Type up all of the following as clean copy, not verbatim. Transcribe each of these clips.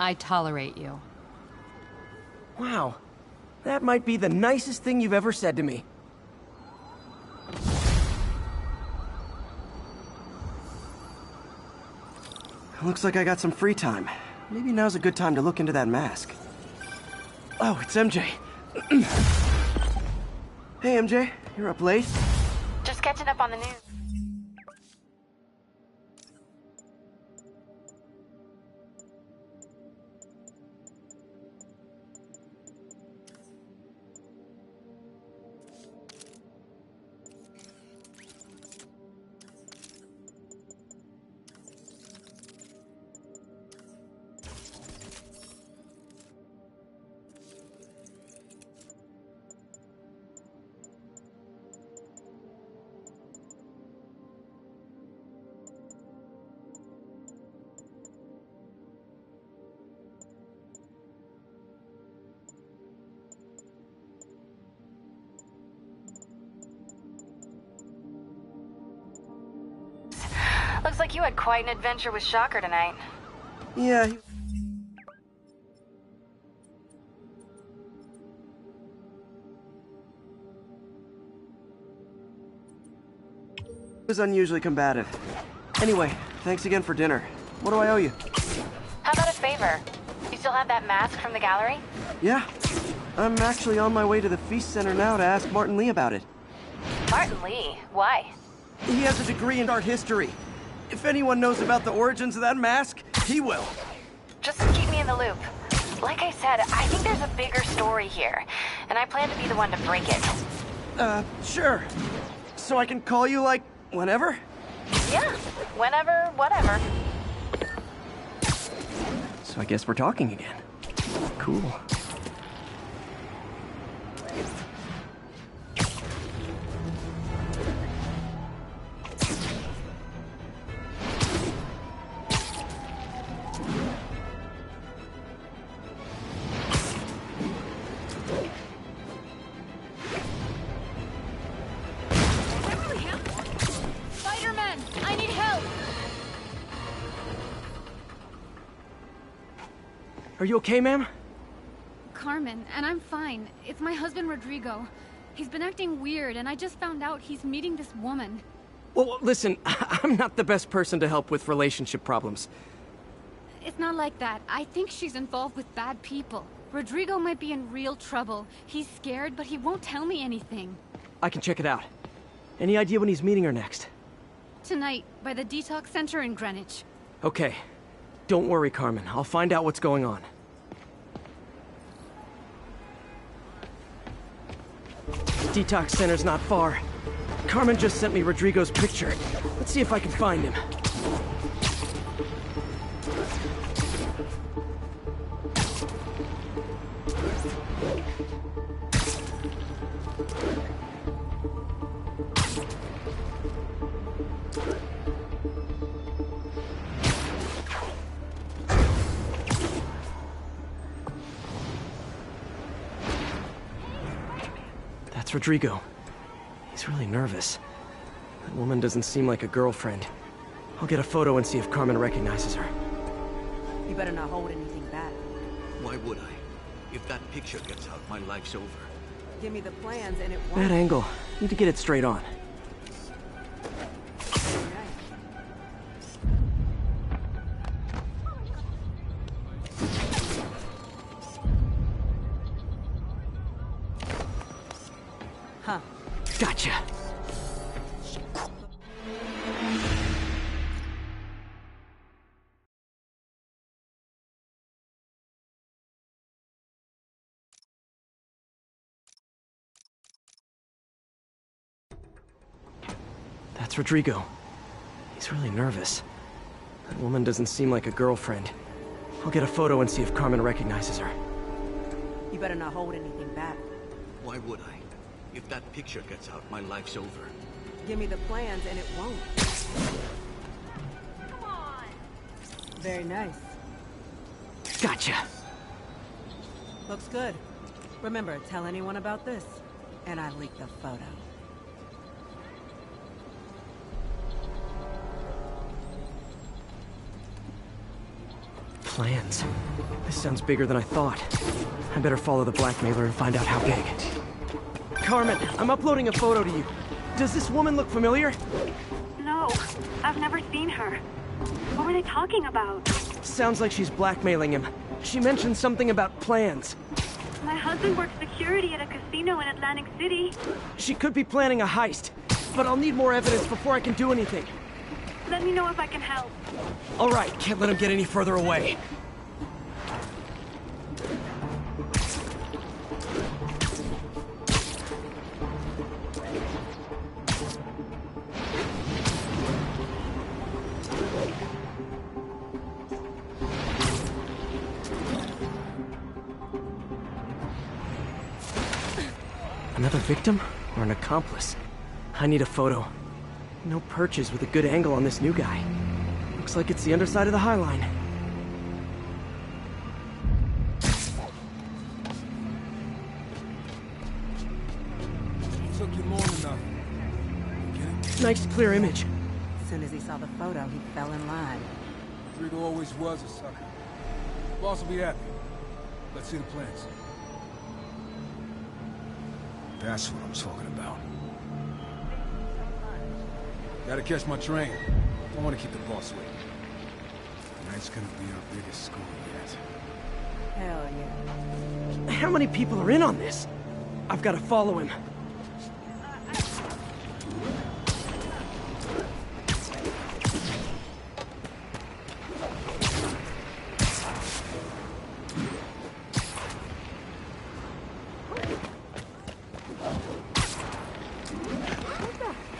I tolerate you. Wow. That might be the nicest thing you've ever said to me. Looks like I got some free time. Maybe now's a good time to look into that mask. Oh, it's MJ. Hey, MJ. You're up late? Just catching up on the news. Looks like you had quite an adventure with Shocker tonight. Yeah, he was unusually combative. Anyway, thanks again for dinner. What do I owe you? How about a favor? You still have that mask from the gallery? Yeah. I'm actually on my way to the Feast Center now to ask Martin Lee about it. Martin Lee? Why? He has a degree in art history. If anyone knows about the origins of that mask, he will. Just keep me in the loop. Like I said, I think there's a bigger story here, and I plan to be the one to break it. Sure. So I can call you, like, whenever? Yeah, whenever, whatever. So I guess we're talking again. Cool. SpiderMan, I need help! Are you okay, ma'am? Carmen, and I'm fine. It's my husband, Rodrigo. He's been acting weird, and I just found out he's meeting this woman. Well, listen, I'm not the best person to help with relationship problems. It's not like that. I think she's involved with bad people. Rodrigo might be in real trouble. He's scared, but he won't tell me anything. I can check it out. Any idea when he's meeting her next? Tonight, by the detox center in Greenwich. Okay. Don't worry, Carmen. I'll find out what's going on. Detox center's not far. Carmen just sent me Rodrigo's picture. Let's see if I can find him. That's Rodrigo. He's really nervous. That woman doesn't seem like a girlfriend. I'll get a photo and see if Carmen recognizes her. You better not hold anything back. Why would I? If that picture gets out, my life's over. Give me the plans and it won't. Bad angle. Need to get it straight on. Huh. Gotcha. That's Rodrigo. He's really nervous. That woman doesn't seem like a girlfriend. I'll get a photo and see if Carmen recognizes her. You better not hold anything back. Why would I? If that picture gets out, my life's over. Give me the plans and it won't. Come on! Very nice. Gotcha. Looks good. Remember, tell anyone about this, and I leak the photo. Plans. This sounds bigger than I thought. I better follow the blackmailer and find out how big. Carmen, I'm uploading a photo to you. Does this woman look familiar? No, I've never seen her. What were they talking about? Sounds like she's blackmailing him. She mentioned something about plans. My husband works security at a casino in Atlantic City. She could be planning a heist, but I'll need more evidence before I can do anything. Let me know if I can help. All right, can't let him get any further away. Another victim or an accomplice? I need a photo. No perches with a good angle on this new guy. Looks like it's the underside of the High Line. Took you more than enough. Get it? Nice clear image. As soon as he saw the photo, he fell in line. Rodrigo always was a sucker. Boss will be happy. Let's see the plans. That's what I'm talking about. Gotta catch my train. Don't want to keep the boss waiting. Tonight's gonna be our biggest score yet. Hell yeah. How many people are in on this? I've got to follow him.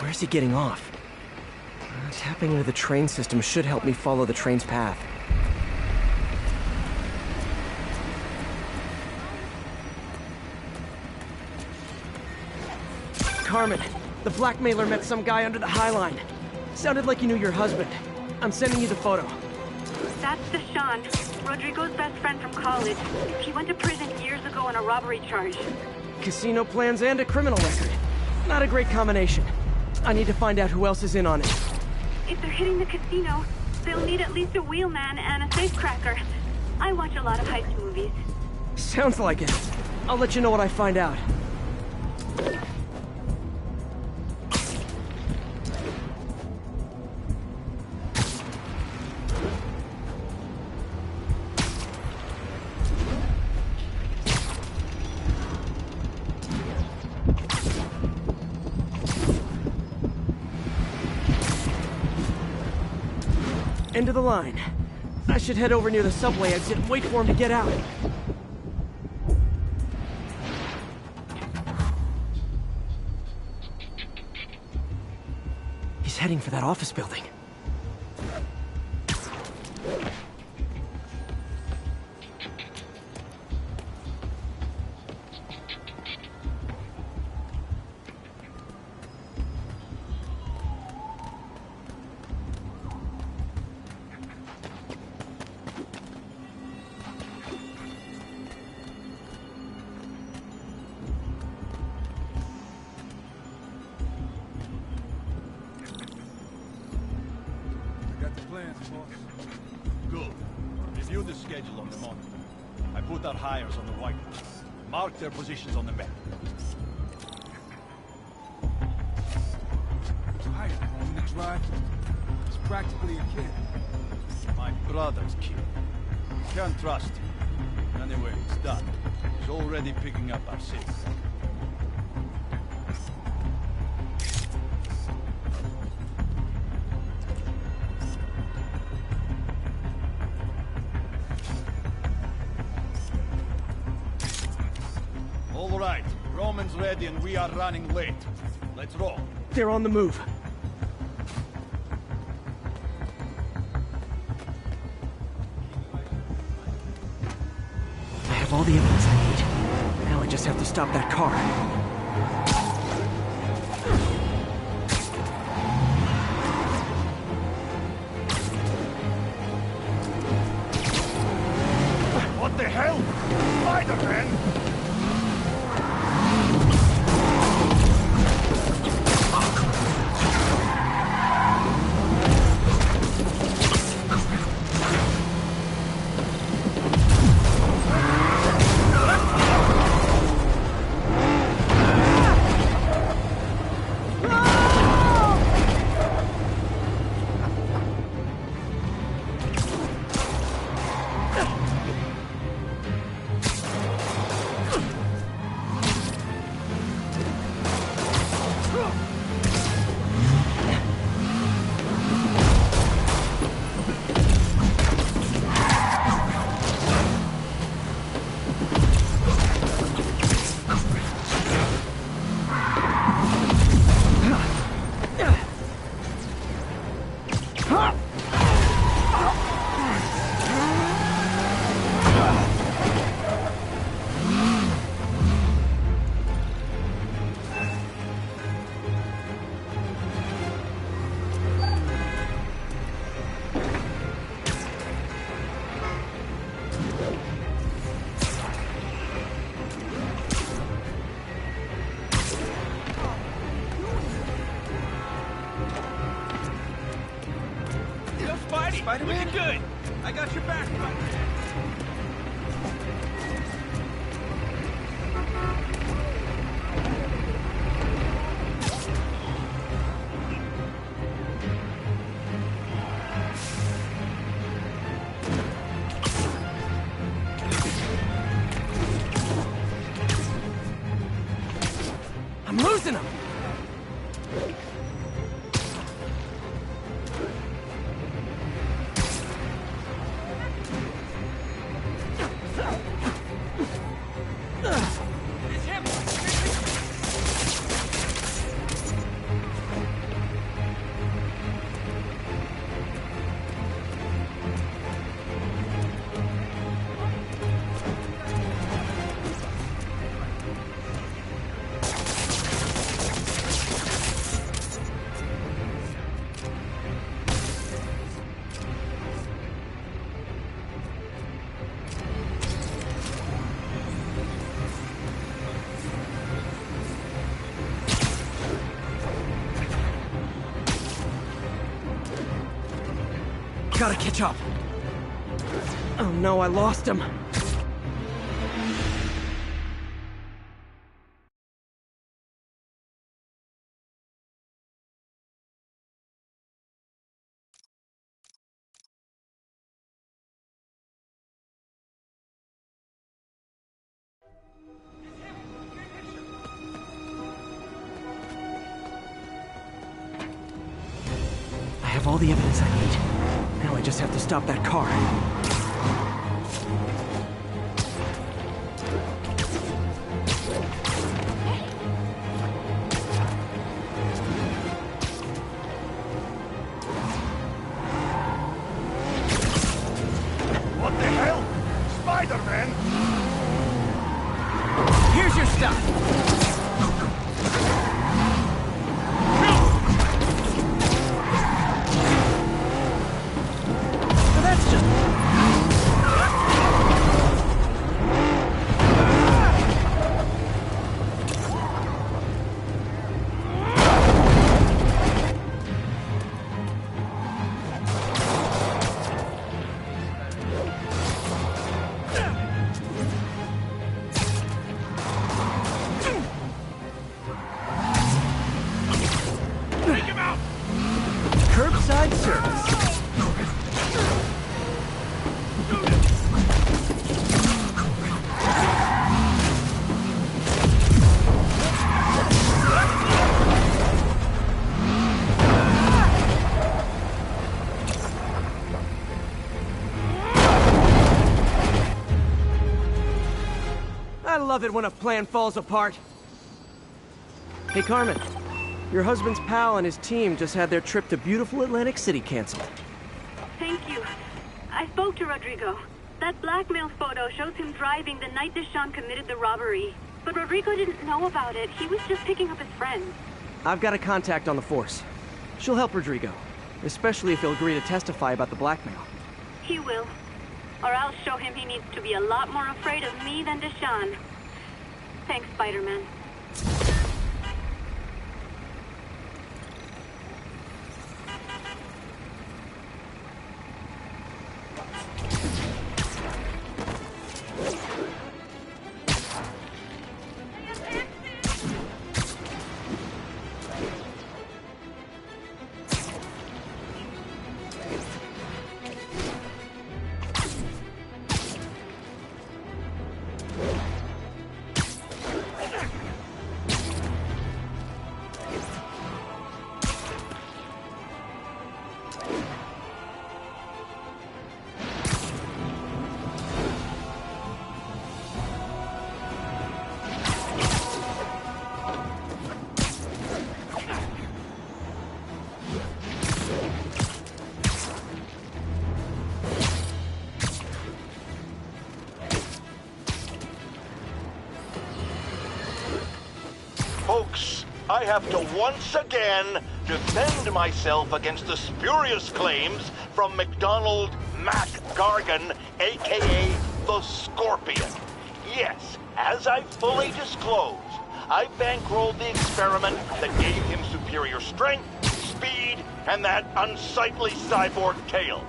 Where's he getting off? Tapping into the train system should help me follow the train's path. Carmen, the blackmailer met some guy under the High Line. Sounded like you knew your husband. I'm sending you the photo. That's Deshaun, Rodrigo's best friend from college. He went to prison years ago on a robbery charge. Casino plans and a criminal record. Not a great combination. I need to find out who else is in on it. If they're hitting the casino, they'll need at least a wheelman and a safecracker. I watch a lot of heist movies. Sounds like it. I'll let you know what I find out. End of the line. I should head over near the subway exit and wait for him to get out. He's heading for that office building. Good. Review the schedule on the monitor. I put our hires on the whiteboard. Mark their positions on the map. Hiya, in the drive. He's practically a kid. My brother's kid. Can't trust him. Anyway, it's done. He's already picking up our signal. All right, Roman's ready and we are running late. Let's roll. They're on the move. I have all the evidence I need. Now I just have to stop that car. What the hell? SpiderMan! Spider-Man? Looking good! I got your back, Spider-Man! I'm losing him! Gotta catch up. Oh no, I lost him. I have all the evidence I need. Now I just have to stop that car. What the hell? Spider-Man? Here's your stuff! Curbside service. I love it when a plan falls apart. Hey, Carmen. Your husband's pal and his team just had their trip to beautiful Atlantic City canceled. Thank you. I spoke to Rodrigo. That blackmail photo shows him driving the night Deshawn committed the robbery. But Rodrigo didn't know about it. He was just picking up his friends. I've got a contact on the force. She'll help Rodrigo, especially if he'll agree to testify about the blackmail. He will. Or I'll show him he needs to be a lot more afraid of me than Deshawn. Thanks, Spider-Man. Folks, I have to once again defend myself against the spurious claims from McDonald Mac Gargan, aka the Scorpion. Yes, as I fully disclosed, I bankrolled the experiment that gave him superior strength, speed, and that unsightly cyborg tail.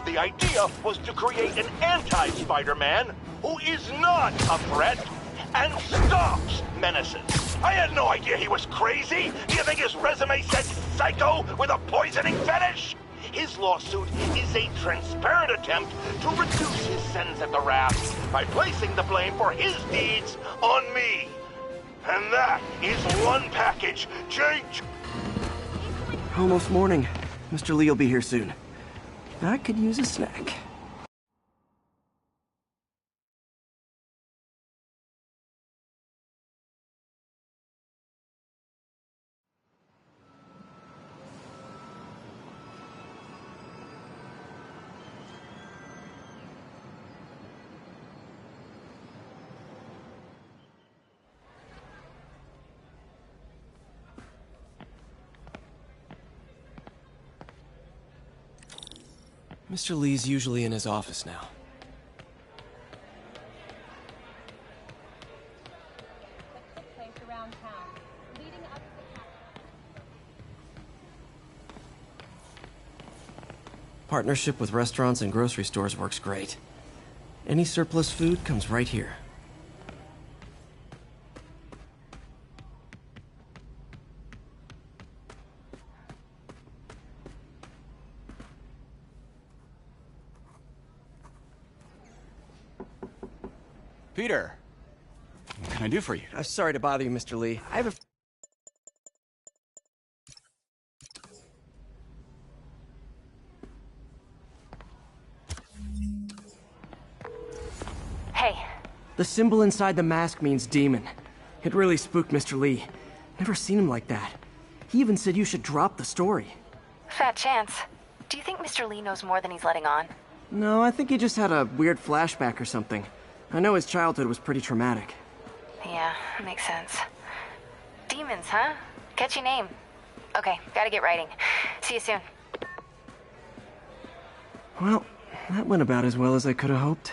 The idea was to create an anti-Spider-Man who is not a threat and stops menaces. I had no idea he was crazy. Do you think his resume said psycho with a poisoning fetish? His lawsuit is a transparent attempt to reduce his sentence at the raft by placing the blame for his deeds on me. And that is one package, Almost morning. Mr. Lee will be here soon. I could use a snack. Mr. Lee's usually in his office now. Partnership with restaurants and grocery stores works great. Any surplus food comes right here. Peter, what can I do for you? Sorry to bother you, Mr. Lee. I have a... Hey. The symbol inside the mask means demon. It really spooked Mr. Lee. Never seen him like that. He even said you should drop the story. Fat chance. Do you think Mr. Lee knows more than he's letting on? No, I think he just had a weird flashback or something. I know his childhood was pretty traumatic. Yeah, makes sense. Demons, huh? Catchy name. Okay, gotta get writing. See you soon. Well, that went about as well as I could have hoped.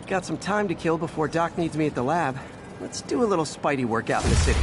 Got some time to kill before Doc needs me at the lab. Let's do a little Spidey workout in the city.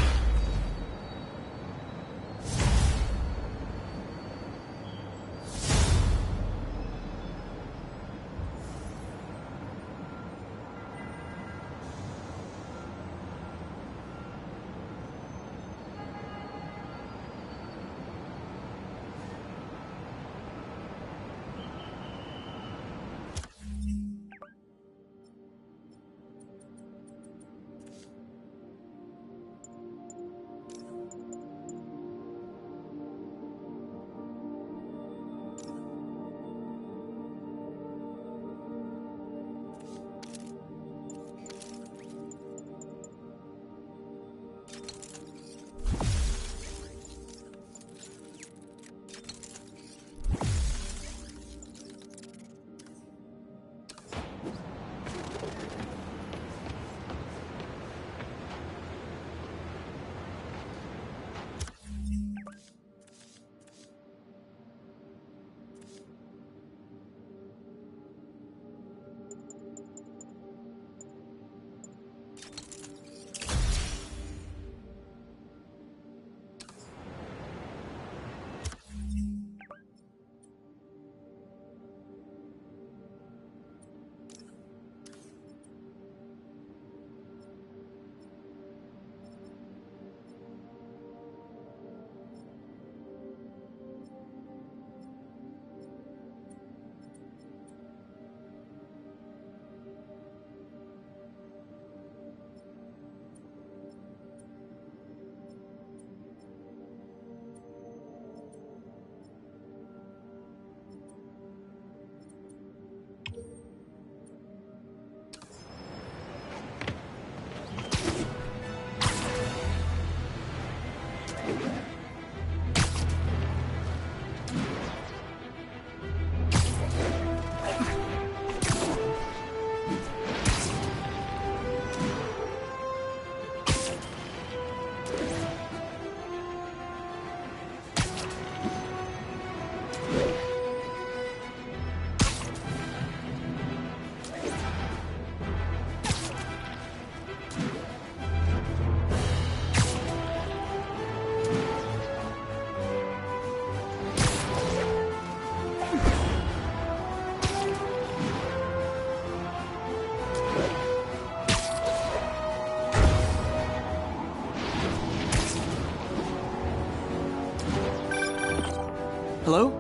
Hello?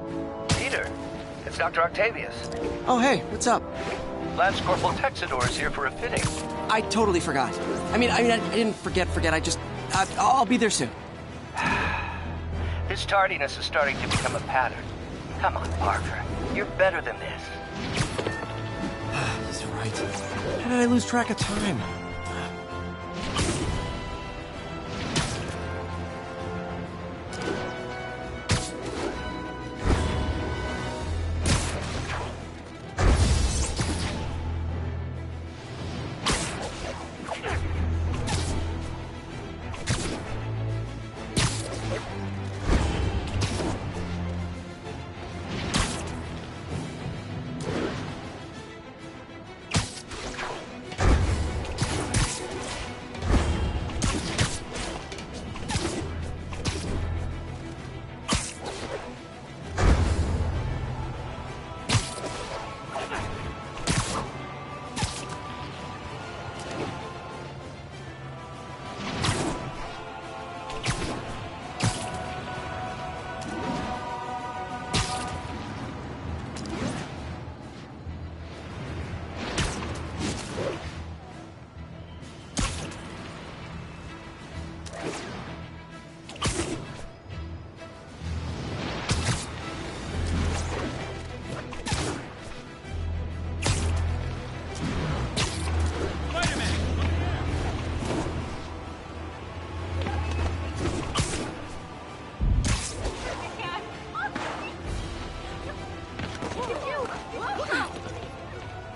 Peter, it's Dr. Octavius. Oh, hey, what's up? Lance Corporal Texador is here for a fitting. I totally forgot. I didn't forget. I'll be there soon. This tardiness is starting to become a pattern. Come on, Parker. You're better than this. He's right. How did I lose track of time?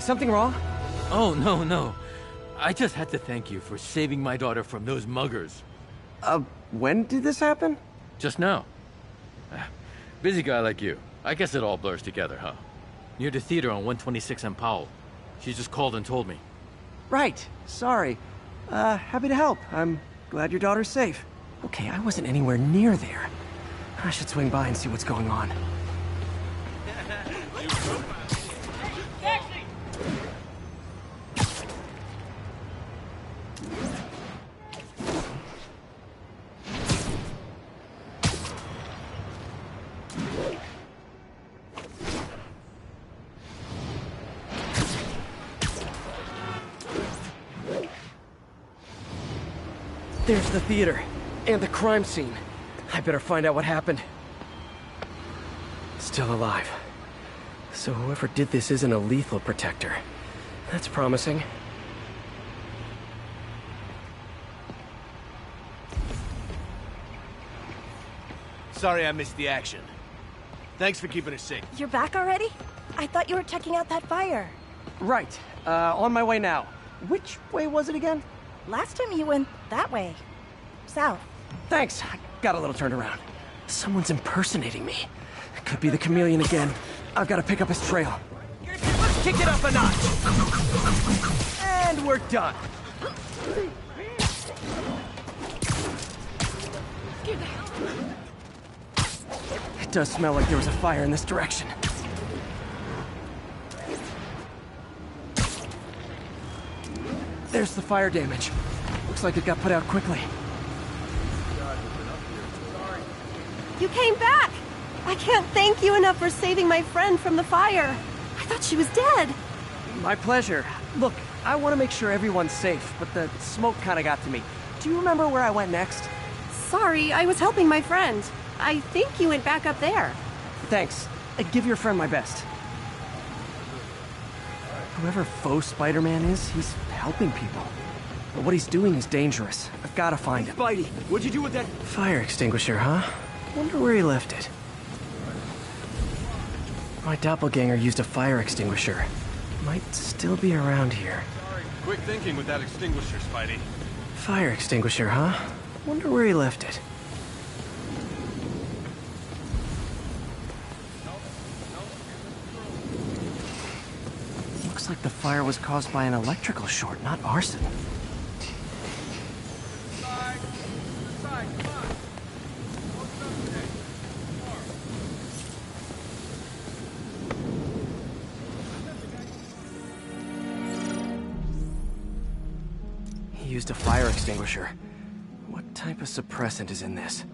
Something wrong? Oh, no. I just had to thank you for saving my daughter from those muggers. When did this happen? Just now. Busy guy like you. I guess it all blurs together, huh? Near the theater on 126 and Powell. She just called and told me. Right. Sorry. Happy to help. I'm glad your daughter's safe. Okay, I wasn't anywhere near there. I should swing by and see what's going on. There's the theater, and the crime scene. I better find out what happened. Still alive. So whoever did this isn't a lethal protector. That's promising. Sorry I missed the action. Thanks for keeping us safe. You're back already? I thought you were checking out that fire. Right. On my way now. Which way was it again? Last time you went that way. South. Thanks. I got a little turned around. Someone's impersonating me. It could be the chameleon again. I've got to pick up his trail. Let's kick it up a notch. And we're done. It does smell like there was a fire in this direction. There's the fire damage. Looks like it got put out quickly. You came back! I can't thank you enough for saving my friend from the fire. I thought she was dead. My pleasure. Look, I want to make sure everyone's safe, but the smoke kind of got to me. Do you remember where I went next? Sorry, I was helping my friend. I think you went back up there. Thanks. Give your friend my best. Whoever faux Spider-Man is, he's helping people. But what he's doing is dangerous. I've got to find him. Spidey, what'd you do with that? Fire extinguisher, huh? Wonder where he left it. My doppelganger used a fire extinguisher. Might still be around here. Quick thinking with that extinguisher, Spidey. Fire extinguisher, huh? Wonder where he left it. like the fire was caused by an electrical short, not arson. He used a fire extinguisher. What type of suppressant is in this?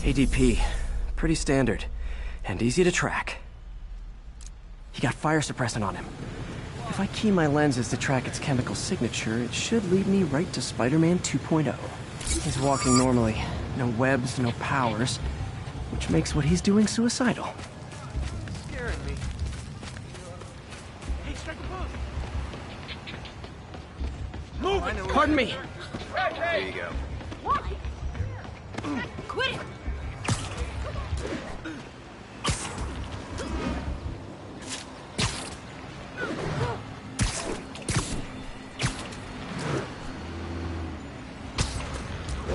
ADP. Pretty standard. And easy to track. He got fire suppressant on him. If I key my lenses to track its chemical signature, it should lead me right to SpiderMan 2.0. He's walking normally. No webs, no powers. Which makes what he's doing suicidal. Scaring me. Hey, strike a pose! Move! Pardon me! There you go. What? Quit it!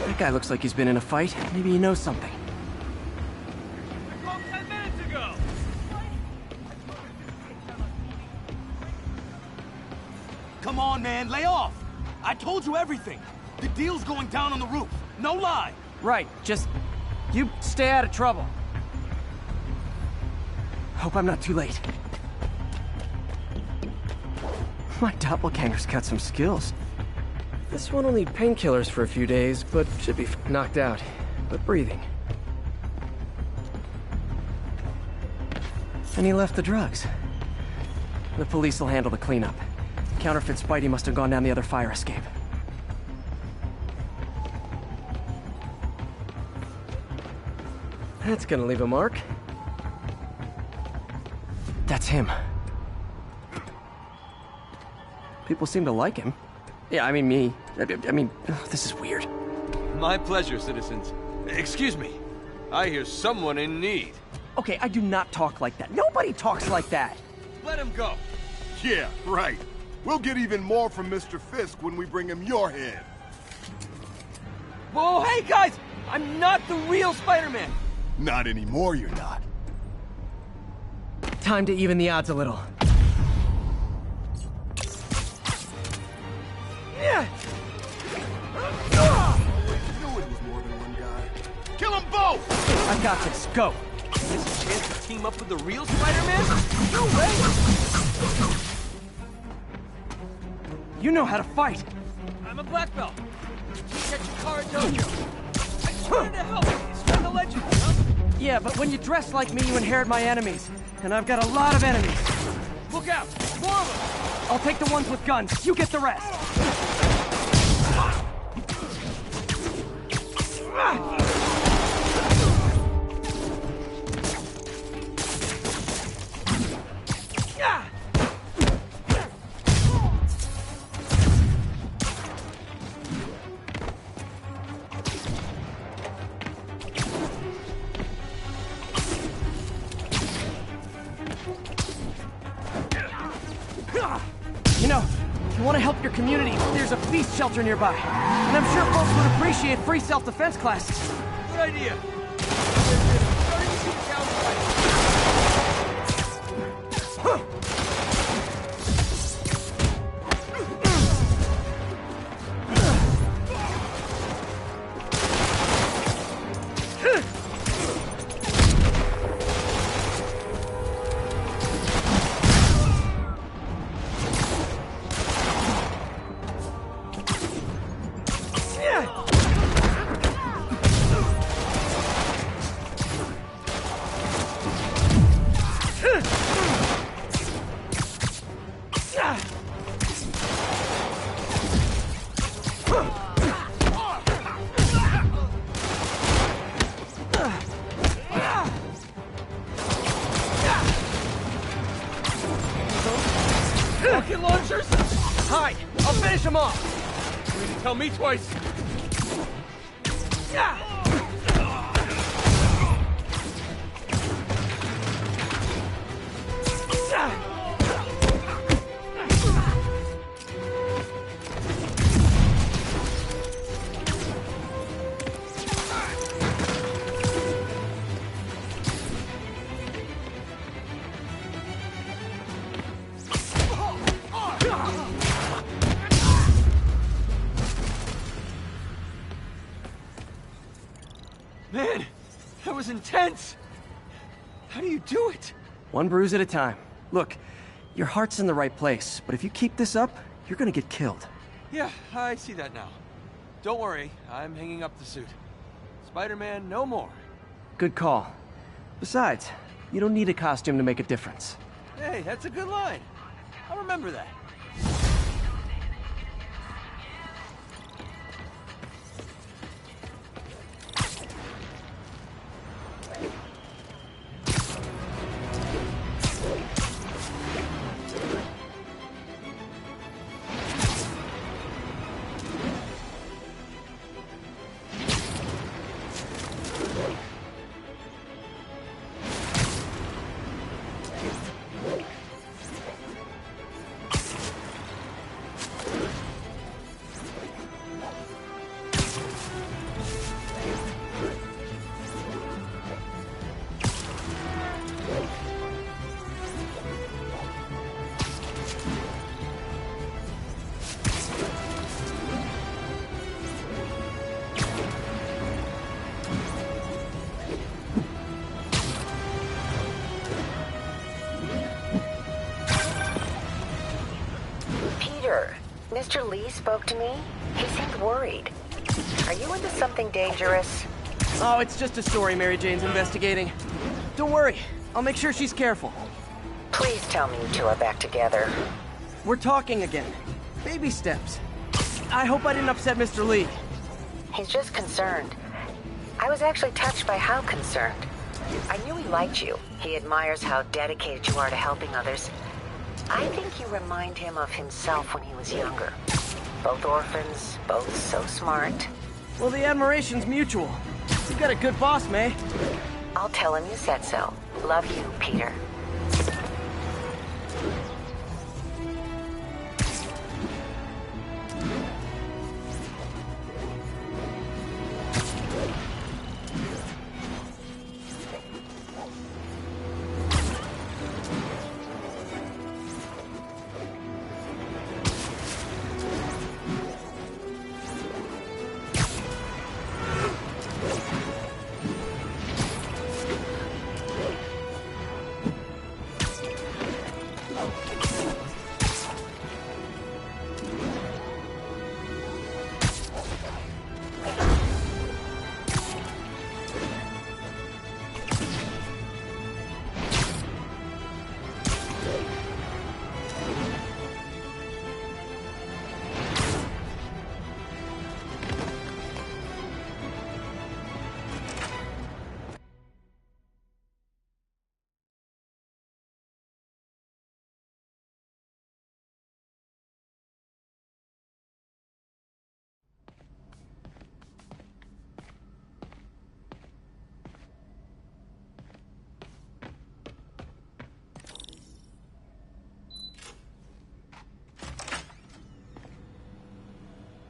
That guy looks like he's been in a fight. Maybe he knows something. I called 10 minutes ago! Come on, man, lay off! I told you everything! The deal's going down on the roof. No lie! Right, just... you stay out of trouble. Hope I'm not too late. My doppelganger's got some skills. This one will need painkillers for a few days, but should be knocked out. But breathing. And he left the drugs. The police will handle the cleanup. Counterfeit Spidey must have gone down the other fire escape. That's gonna leave a mark. That's him. People seem to like him. Yeah, I mean me. I mean, this is weird. My pleasure, citizens. Excuse me. I hear someone in need. Okay, I do not talk like that. Nobody talks like that. Let him go. Yeah, right. We'll get even more from Mr. Fisk when we bring him your head. Whoa, hey guys! I'm not the real Spider-Man! Not anymore, you're not. Time to even the odds a little. Yeah. Knew it was more than one guy. Kill them both! I got this. Go. This a chance to team up with the real Spider-Man? No way! You know how to fight. I'm a black belt. Get your car at dojo. I just wanted to help. It's not a legend, huh? Yeah, but when you dress like me, you inherit my enemies. And I've got a lot of enemies. Look out! More of them! I'll take the ones with guns. You get the rest. You know, if you want to help your community, there's a feast shelter nearby. And I'm sure folks would appreciate free self-defense classes. Good idea. Rocket launchers? Hide! I'll finish him off! You need to tell me twice. Man, that was intense! How do you do it? One bruise at a time. Look, your heart's in the right place, but if you keep this up, you're gonna get killed. Yeah, I see that now. Don't worry, I'm hanging up the suit. Spider-Man, no more. Good call. Besides, you don't need a costume to make a difference. Hey, that's a good line. I'll remember that. Mr. Lee spoke to me. He seemed worried. Are you into something dangerous? Oh, it's just a story Mary Jane's investigating. Don't worry, I'll make sure she's careful. Please tell me you two are back together. We're talking again. Baby steps. I hope I didn't upset Mr. Lee. He's just concerned. I was actually touched by how concerned. I knew he liked you. He admires how dedicated you are to helping others. I think you remind him of himself when he was younger. Both orphans, both so smart. Well, the admiration's mutual. You got a good boss, May. I'll tell him you said so. Love you, Peter.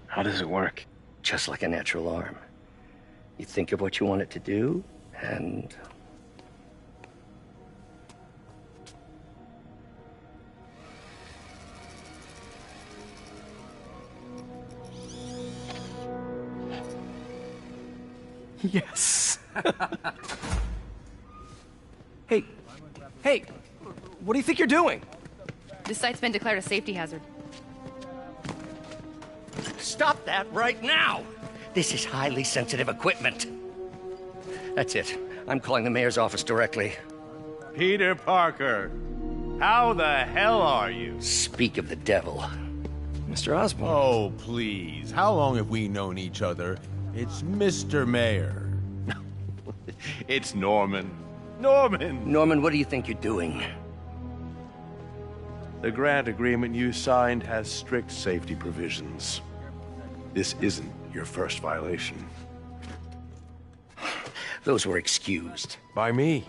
How does it work? Just like a natural arm. You think of what you want it to do, and... Yes! Hey, what do you think you're doing? This site's been declared a safety hazard. Stop that right now! This is highly sensitive equipment. That's it. I'm calling the mayor's office directly. Peter Parker, How the hell are you? Speak of the devil. Mr. Osborn. Oh, please. How long have we known each other? It's Mr. Mayor. It's Norman. Norman! Norman, what do you think you're doing? The grant agreement you signed has strict safety provisions. This isn't your first violation. Those were excused. By me.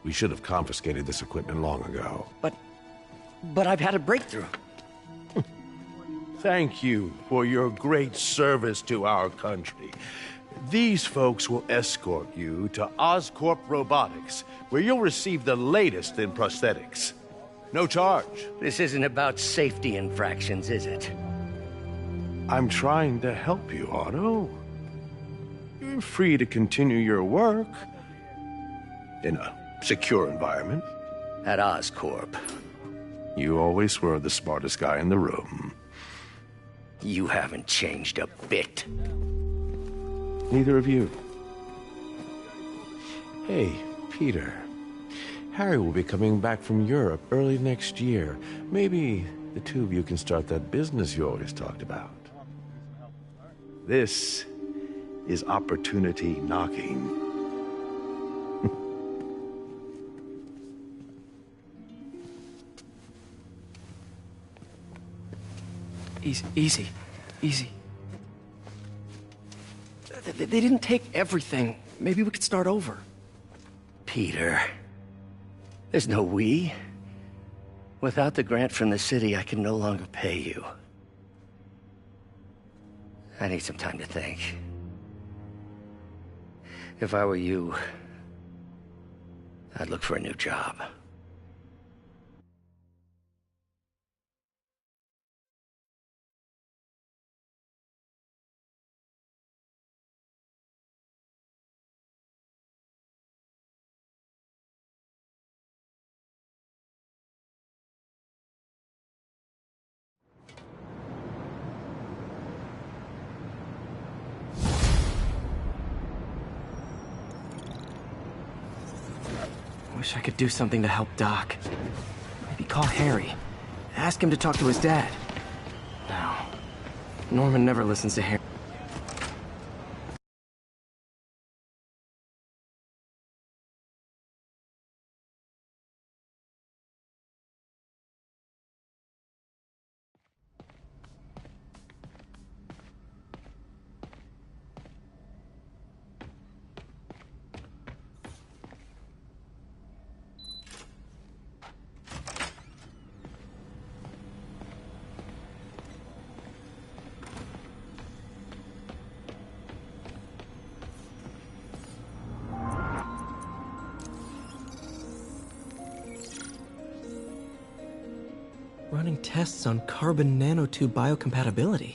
We should have confiscated this equipment long ago. But I've had a breakthrough. Thank you for your great service to our country. These folks will escort you to Oscorp Robotics, where you'll receive the latest in prosthetics. No charge. This isn't about safety infractions, is it? I'm trying to help you, Otto. You're free to continue your work in a secure environment. At Oscorp. You always were the smartest guy in the room. You haven't changed a bit. Neither of you. Hey, Peter. Harry will be coming back from Europe early next year. Maybe the two of you can start that business you always talked about. This is opportunity knocking. Easy. They didn't take everything. Maybe we could start over. Peter, there's no we. Without the grant from the city, I can no longer pay you. I need some time to think. If I were you, I'd look for a new job. Wish I could do something to help Doc. Maybe call Harry. Ask him to talk to his dad. No. Norman never listens to Harry. Running tests on carbon nanotube biocompatibility.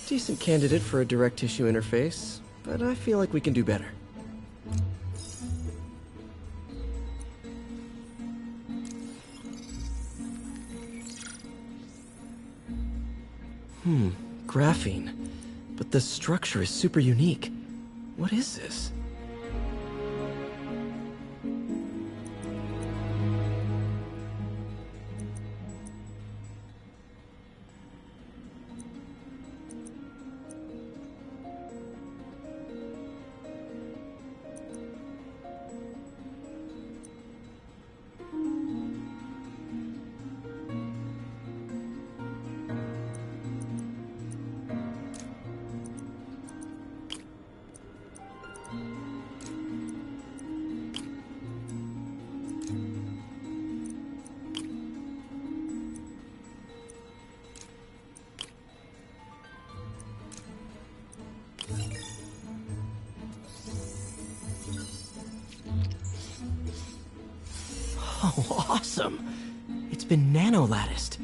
Decent candidate for a direct tissue interface, but I feel like we can do better. Graphene. But the structure is super unique. What is this? Oh, awesome! It's been nano-latticed.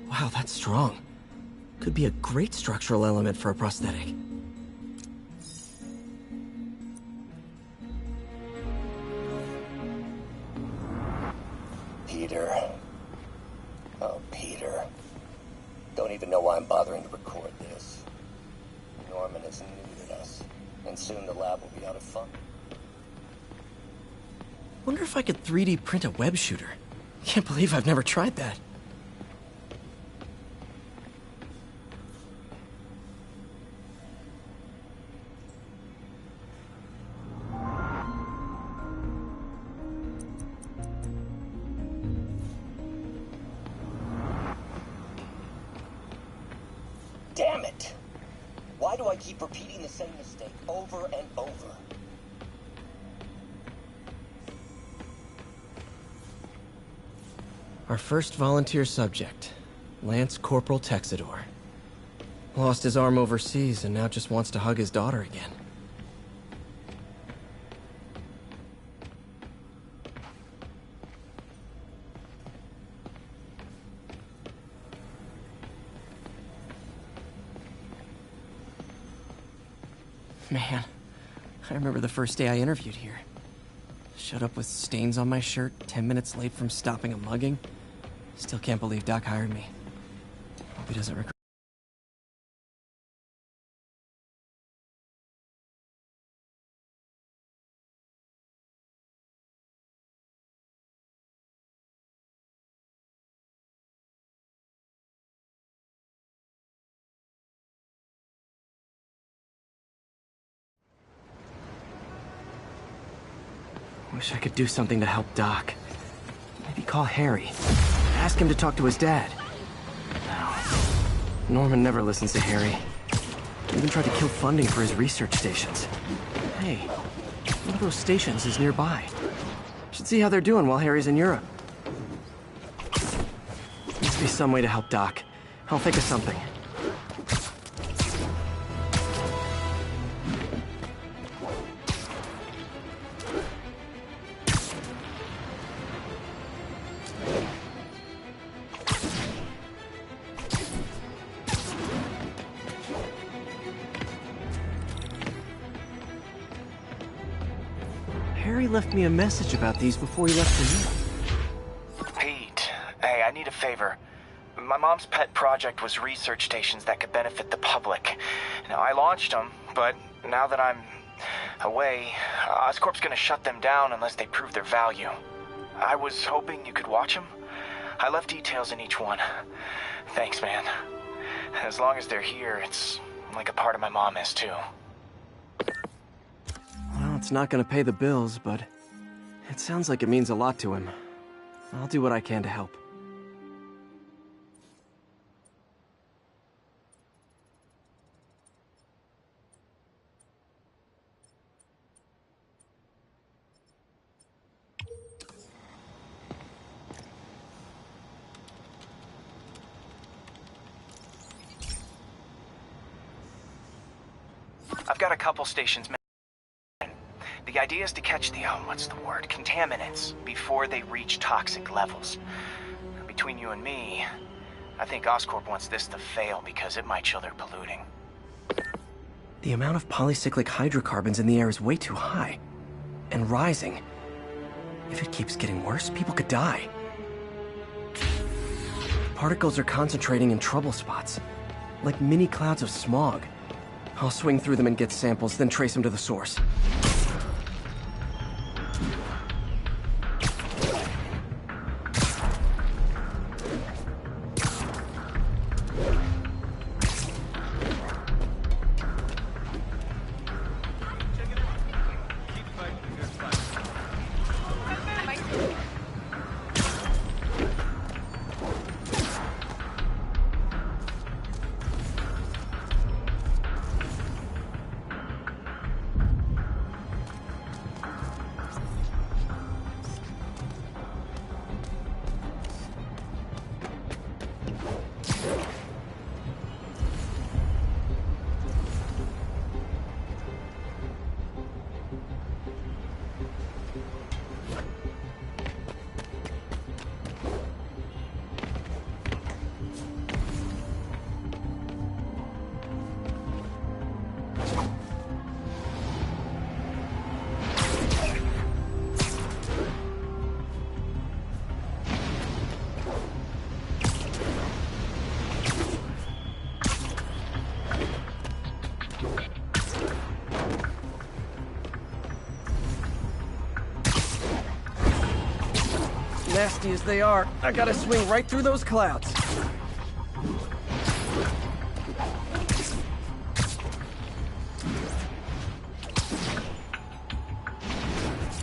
Wow, that's strong. Could be a great structural element for a prosthetic. Peter. Oh, Peter. Don't even know why I'm bothering to record this. Norman has neutered us, and soon the lab will be out of fun. Wonder if I could 3D print a web shooter. Can't believe I've never tried that. Damn it! Why do I keep repeating the same mistake over and over? Our first volunteer subject, Lance Corporal Texidor. Lost his arm overseas and now just wants to hug his daughter again. Man, I remember the first day I interviewed here. Showed up with stains on my shirt, 10 minutes late from stopping a mugging. Still can't believe Doc hired me. Hope he doesn't regret. Wish I could do something to help Doc. Maybe call Harry. Ask him to talk to his dad. No. Norman never listens to Harry. Even tried to kill funding for his research stations. Hey, one of those stations is nearby. Should see how they're doing while Harry's in Europe. Must be some way to help Doc. I'll think of something. Harry left me a message about these before he left for you. Pete, hey, I need a favor. My mom's pet project was research stations that could benefit the public. Now, I launched them, but now that I'm away, Oscorp's gonna shut them down unless they prove their value. I was hoping you could watch them. I left details in each one. Thanks, man. As long as they're here, it's like a part of my mom is, too. Well, it's not gonna pay the bills, but it sounds like it means a lot to him. I'll do what I can to help. I've got a couple stations. The idea is to catch the, contaminants before they reach toxic levels. Between you and me, I think Oscorp wants this to fail because it might show they're polluting. The amount of polycyclic hydrocarbons in the air is way too high. And rising. If it keeps getting worse, people could die. Particles are concentrating in trouble spots, like mini clouds of smog. I'll swing through them and get samples, then trace them to the source. Nasty as they are, I gotta swing right through those clouds.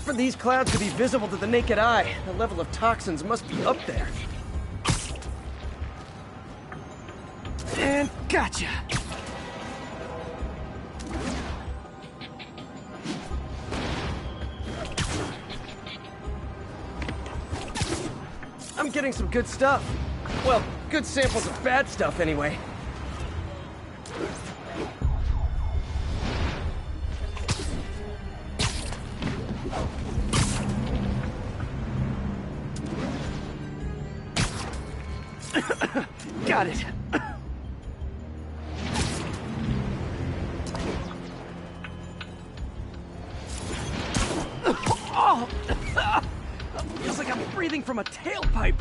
For these clouds to be visible to the naked eye, the level of toxins must be up there. And gotcha! I'm getting some good stuff. Well, good samples of bad stuff, anyway. Got it. Oh! Feels like I'm breathing from a tailpipe.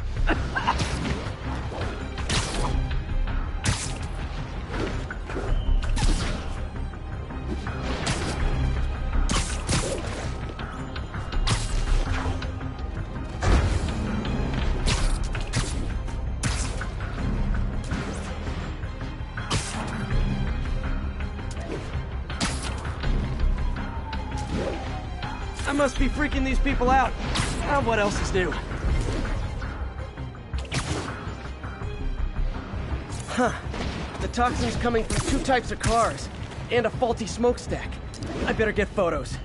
I must be freaking these people out. What else is new? Huh. The toxin's coming from two types of cars, and a faulty smokestack. I better get photos.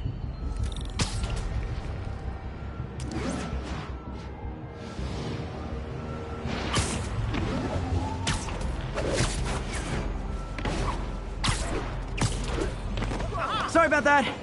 Sorry about that.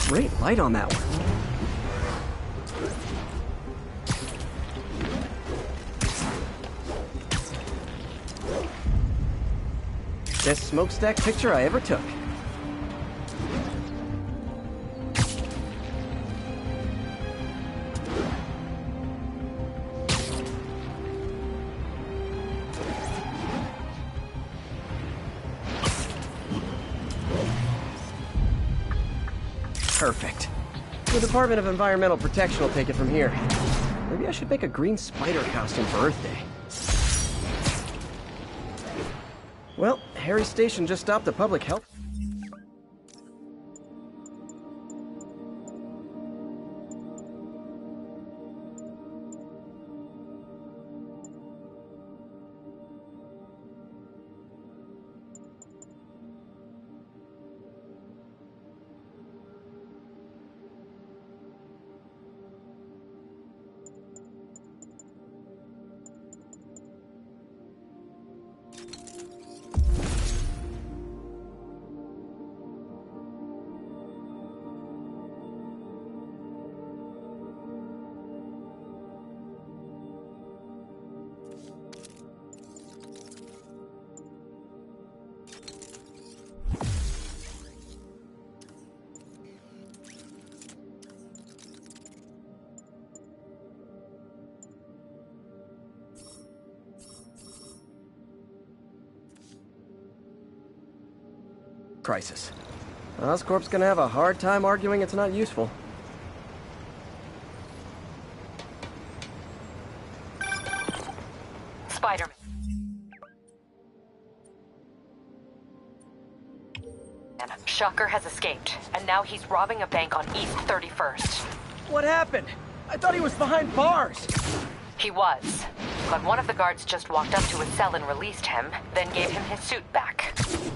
Great light on that one. Best smokestack picture I ever took. Perfect. The Department of Environmental Protection will take it from here. Maybe I should make a green spider costume for Earth Day. Well, Harry Station just stopped a public health. crisis. Oscorp's gonna have a hard time arguing it's not useful. SpiderMan. Shocker has escaped, and now he's robbing a bank on East 31st. What happened? I thought he was behind bars. He was, but one of the guards just walked up to his cell and released him, then gave him his suit back.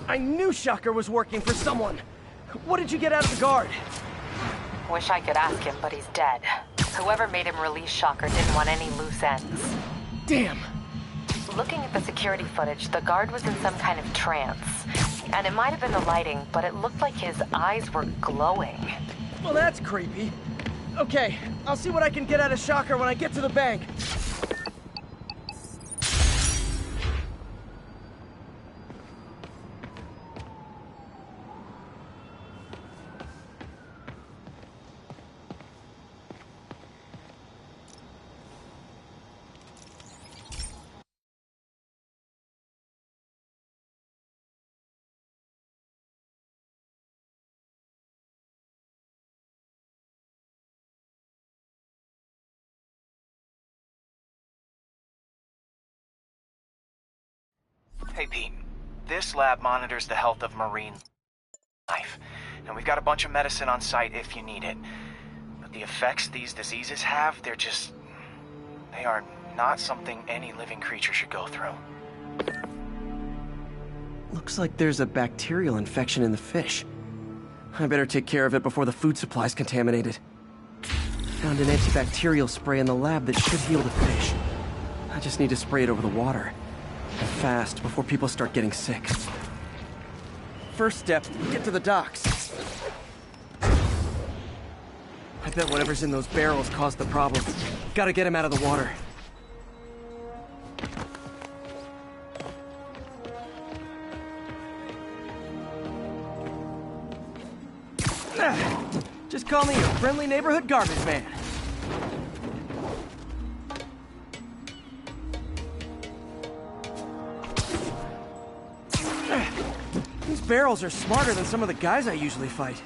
I knew Shocker was working for someone. What did you get out of the guard? Wish I could ask him, but he's dead. Whoever made him release Shocker didn't want any loose ends. Damn. Looking at the security footage, the guard was in some kind of trance. And it might have been the lighting, but it looked like his eyes were glowing. Well, that's creepy. Okay, I'll see what I can get out of Shocker when I get to the bank. Hey, Pete. This lab monitors the health of marine life, and we've got a bunch of medicine on site if you need it. But the effects these diseases have, they are not something any living creature should go through. Looks like there's a bacterial infection in the fish. I better take care of it before the food supply's contaminated. Found an antibacterial spray in the lab that should heal the fish. I just need to spray it over the water. And fast, before people start getting sick. First step, get to the docks. I bet whatever's in those barrels caused the problem. Gotta get him out of the water. Just call me your friendly neighborhood garbage man. These barrels are smarter than some of the guys I usually fight.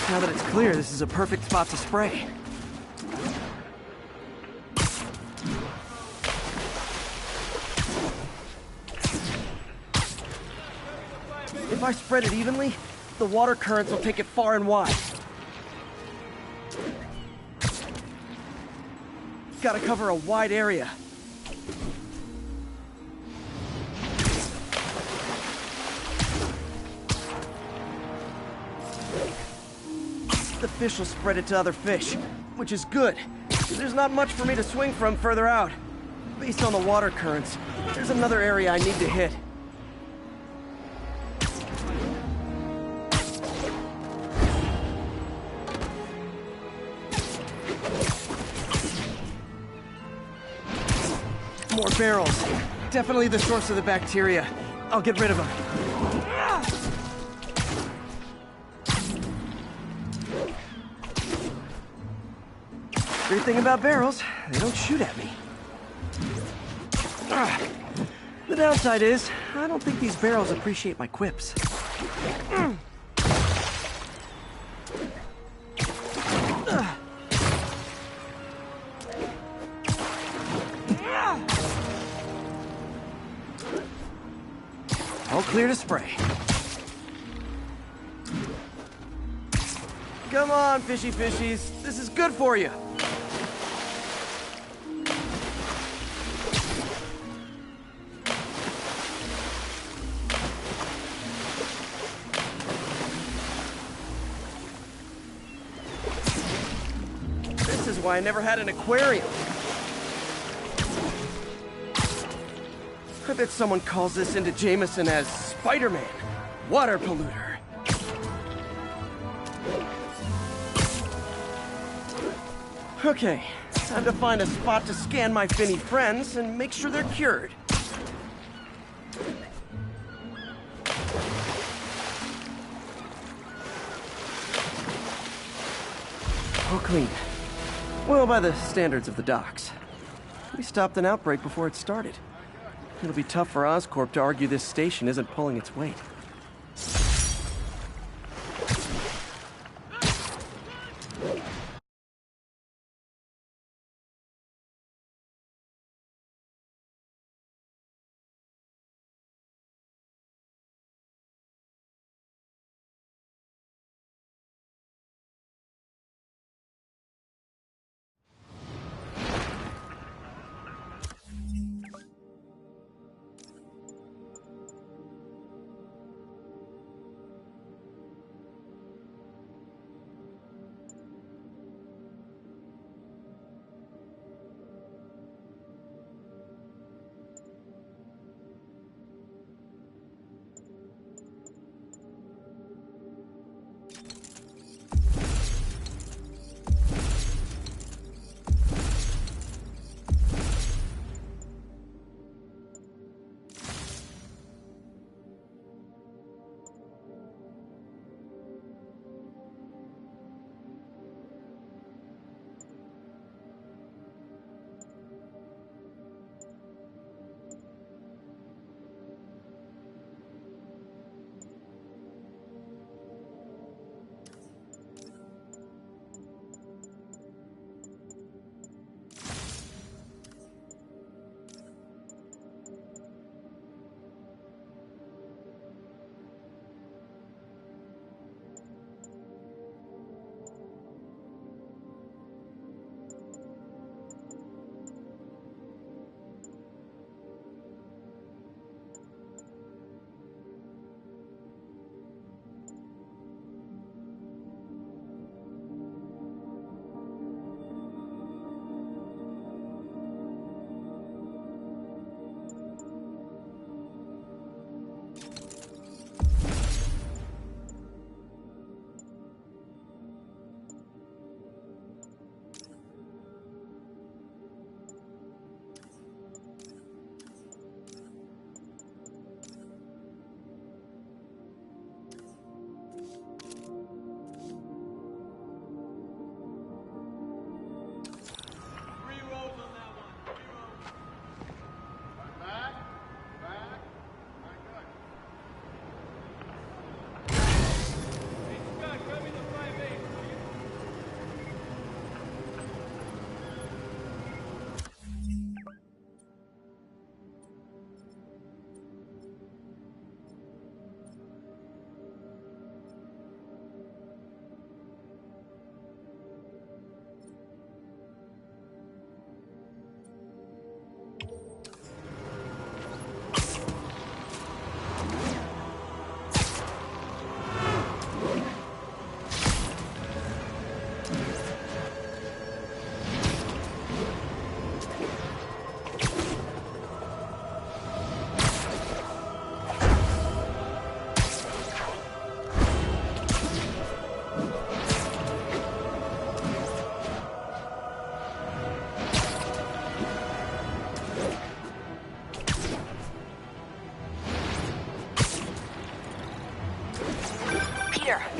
Now that it's clear, this is a perfect spot to spray. If I spread it evenly, the water currents will take it far and wide. Gotta cover a wide area. The fish will spread it to other fish, which is good. There's not much for me to swing from further out. Based on the water currents, there's another area I need to hit. More barrels. Definitely the source of the bacteria. I'll get rid of them. Great thing about barrels, they don't shoot at me. The downside is, I don't think these barrels appreciate my quips. All clear to spray. Come on, fishy fishies. This is good for you. This is why I never had an aquarium. I bet someone calls this into Jameson as SpiderMan. Water polluter. Okay, time to find a spot to scan my finny friends and make sure they're cured. All clean. Well, by the standards of the docks. We stopped an outbreak before it started. It'll be tough for Oscorp to argue this station isn't pulling its weight.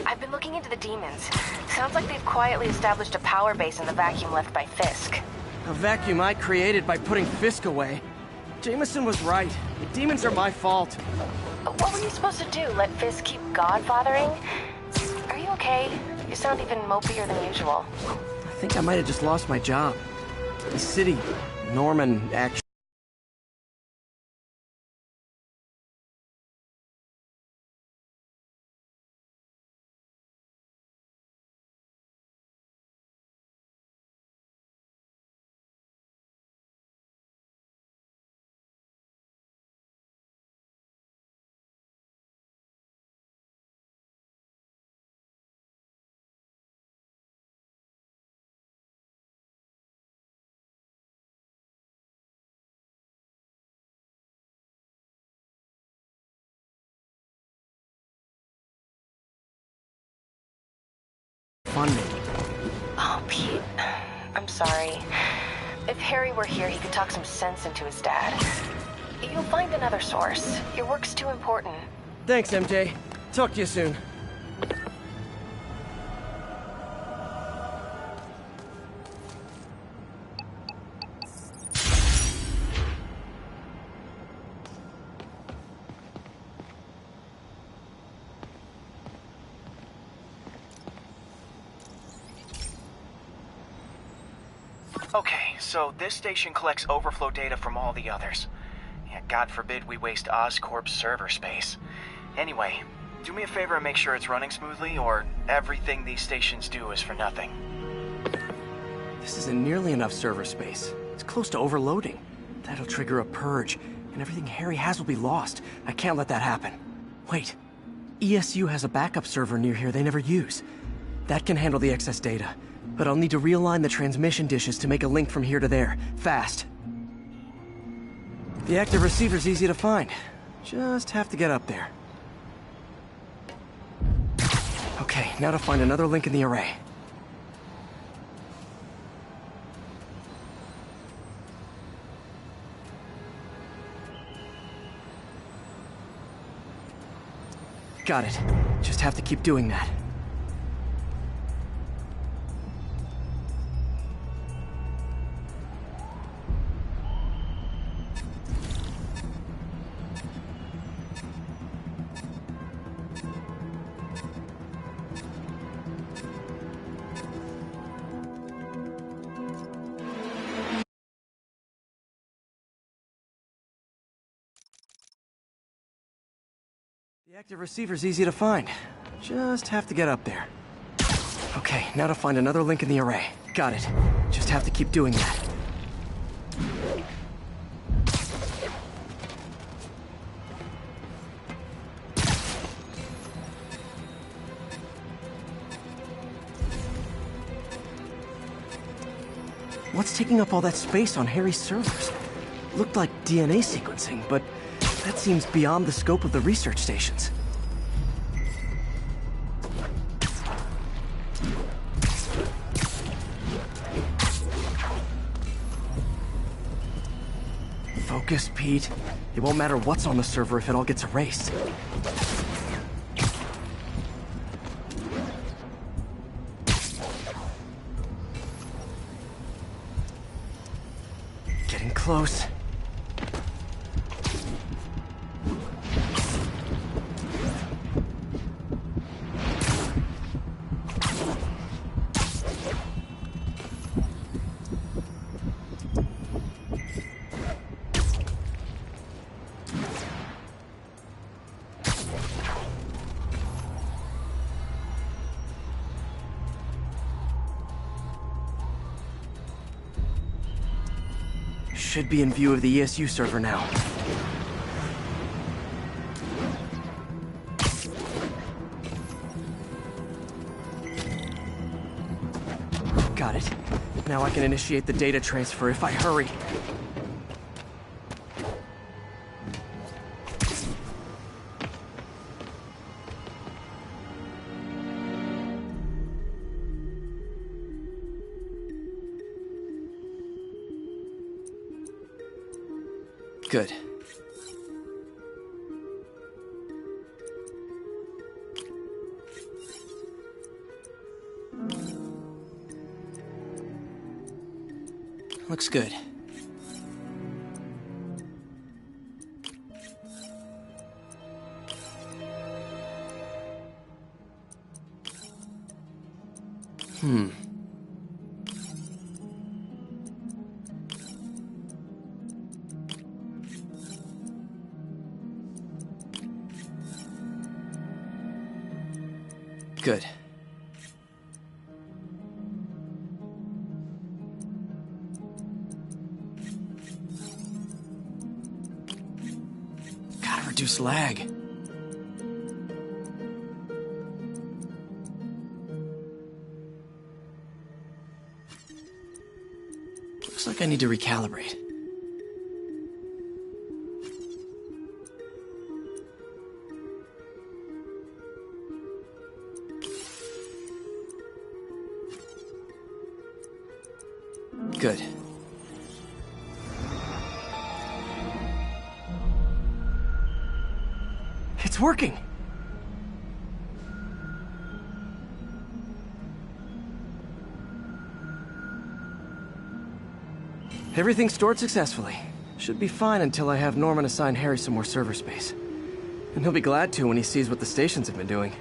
I've been looking into the demons. Sounds like they've quietly established a power base in the vacuum left by Fisk. A vacuum I created by putting Fisk away. Jameson was right. The demons are my fault. What were you supposed to do? Let Fisk keep godfathering? Are you okay? You sound even mopier than usual. I think I might have just lost my job. The city, Norman, actually. fun, maybe. Oh, Pete. I'm sorry. If Harry were here, he could talk some sense into his dad. You'll find another source. Your work's too important. Thanks, MJ. Talk to you soon. Okay, so this station collects overflow data from all the others. Yeah, God forbid we waste Oscorp's server space. Anyway, do me a favor and make sure it's running smoothly, or everything these stations do is for nothing. This isn't nearly enough server space. It's close to overloading. That'll trigger a purge, and everything Harry has will be lost. I can't let that happen. Wait. ESU has a backup server near here they never use. That can handle the excess data. But I'll need to realign the transmission dishes to make a link from here to there, fast. The active receiver's easy to find. Just have to get up there. Okay, now to find another link in the array. Got it. Just have to keep doing that. The active receiver's easy to find. Just have to get up there. Okay, now to find another link in the array. Got it. Just have to keep doing that. What's taking up all that space on Harry's servers? Looked like DNA sequencing, but that seems beyond the scope of the research stations. Focus, Pete. It won't matter what's on the server if it all gets erased. Getting close. Should be in view of the ESU server now. Got it. Now I can initiate the data transfer if I hurry. Good. Looks good. Good. Gotta reduce lag. Looks like I need to recalibrate. It's working! Everything's stored successfully. Should be fine until I have Norman assign Harry some more server space. And he'll be glad to when he sees what the stations have been doing.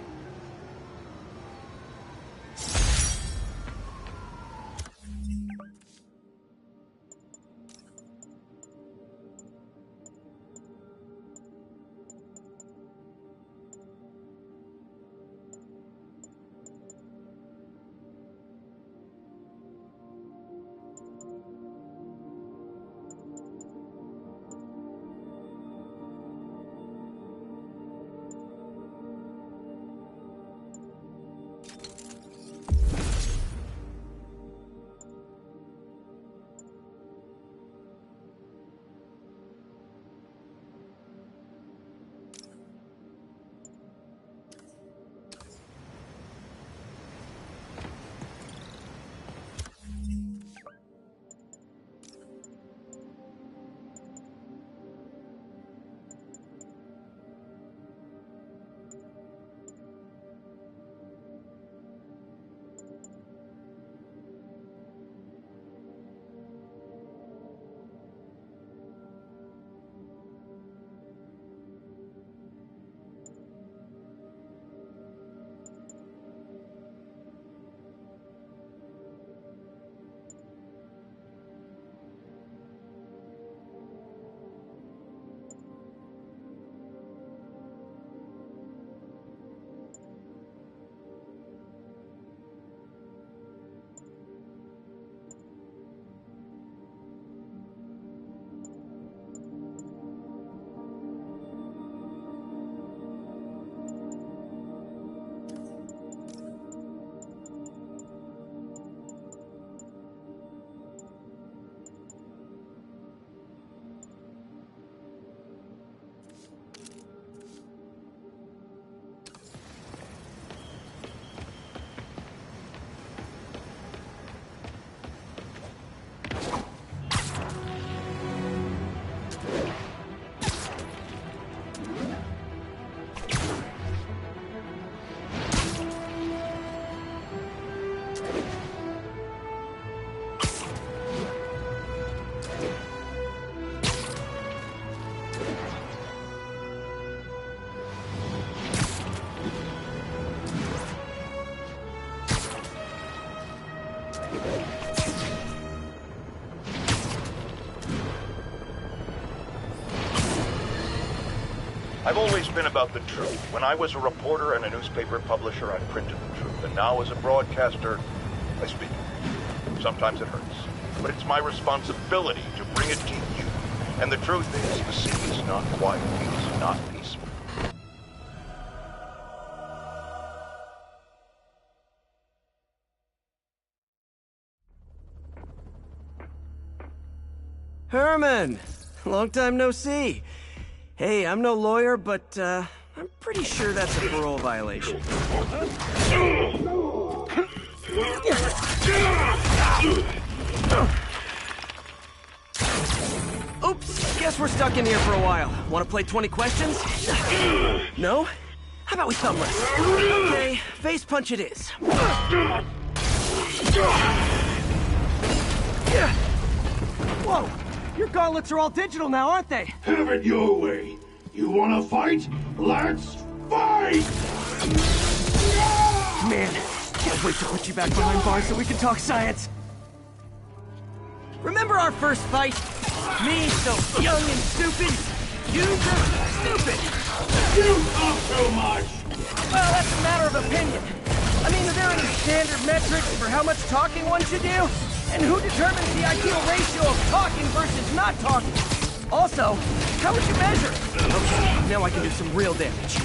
I've always been about the truth. When I was a reporter and a newspaper publisher, I printed the truth. And now as a broadcaster, I speak it. Sometimes it hurts. But it's my responsibility to bring it to you. And the truth is, the sea is not quiet. It's not peaceful. Herman! Long time no see. Hey, I'm no lawyer, but, I'm pretty sure that's a parole violation. Oops, guess we're stuck in here for a while. Want to play 20 questions? No? How about we thumb wrestle? Okay, face punch it is. Whoa! Your gauntlets are all digital now, aren't they? Have it your way. You wanna fight? Let's fight! Man, can't wait to put you back behind bars so we can talk science. Remember our first fight? Me, so young and stupid. You just stupid. You talk too much! Well, that's a matter of opinion. I mean, are there any standard metrics for how much talking one should do? And who determines the ideal ratio of talking versus not talking? Also, how would you measure it? Okay, now I can do some real damage.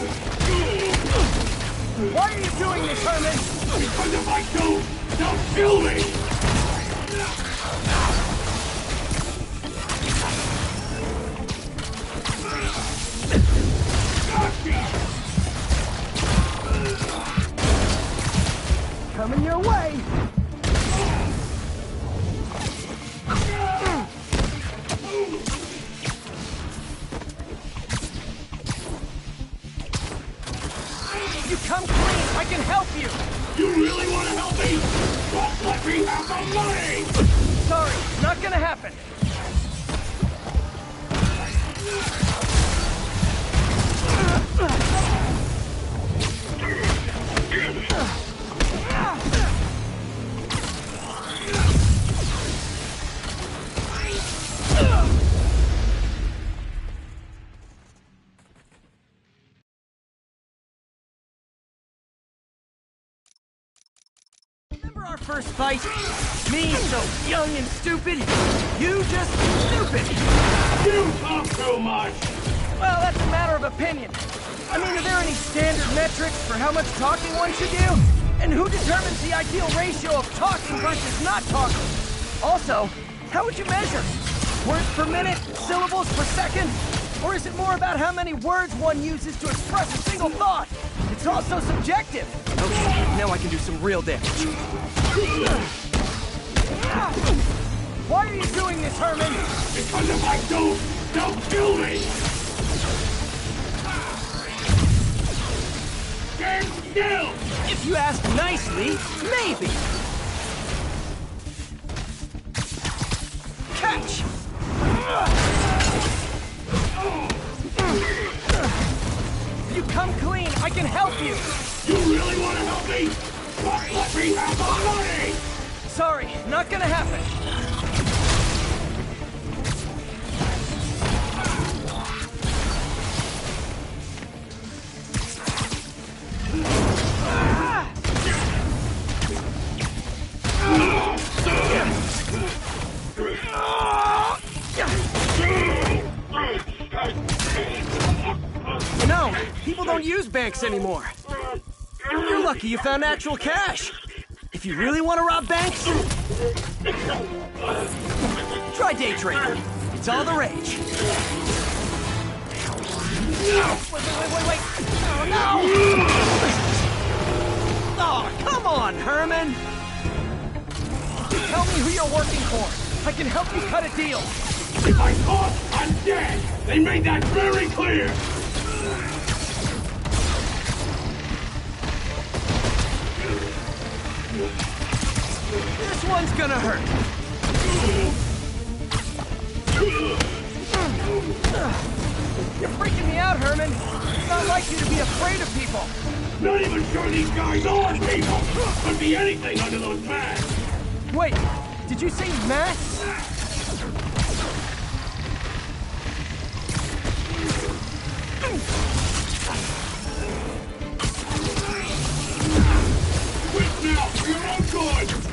Why are you doing this, Herman? Because if I don't, they'll kill me! Coming your way! can help you! You really want to help me? Just let me have the money! Sorry, not gonna happen. Remember our first fight? Me so young and stupid, you just stupid! You talk too much! Well, that's a matter of opinion. I mean, are there any standard metrics for how much talking one should do? And who determines the ideal ratio of talking versus not talking? Also, how would you measure? Words per minute? Syllables per second? Or is it more about how many words one uses to express a single thought? It's also subjective. Okay, now I can do some real damage. Why are you doing this, Herman? Because if I don't, they'll kill me! Stand still! If you ask nicely, maybe. Catch! If you come clean, I can help you! You really want to help me? Just let me have the money! Sorry, not gonna happen. No, people don't use banks anymore. You're lucky you found actual cash. If you really want to rob banks, try day trading. It's all the rage. Wait. Oh, no! Oh, come on, Herman! Tell me who you're working for. I can help you cut a deal. If I talk, I'm dead! They made that very clear! This one's gonna hurt. You're freaking me out, Herman. It's not like you to be afraid of people. Not even sure these guys are people! Could be anything under those masks! Wait, did you say masks? Quit now, for your own good!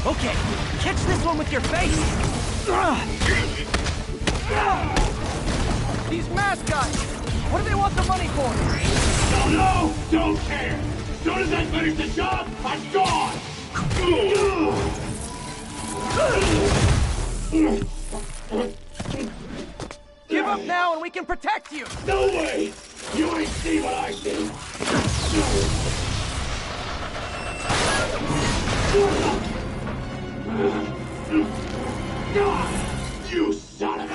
Okay, catch this one with your face! These mask guys! What do they want the money for? Don't know! Don't care! As soon as I finish the job, I'm gone! Give up now and we can protect you! No way! You ain't see what I see! You son of a...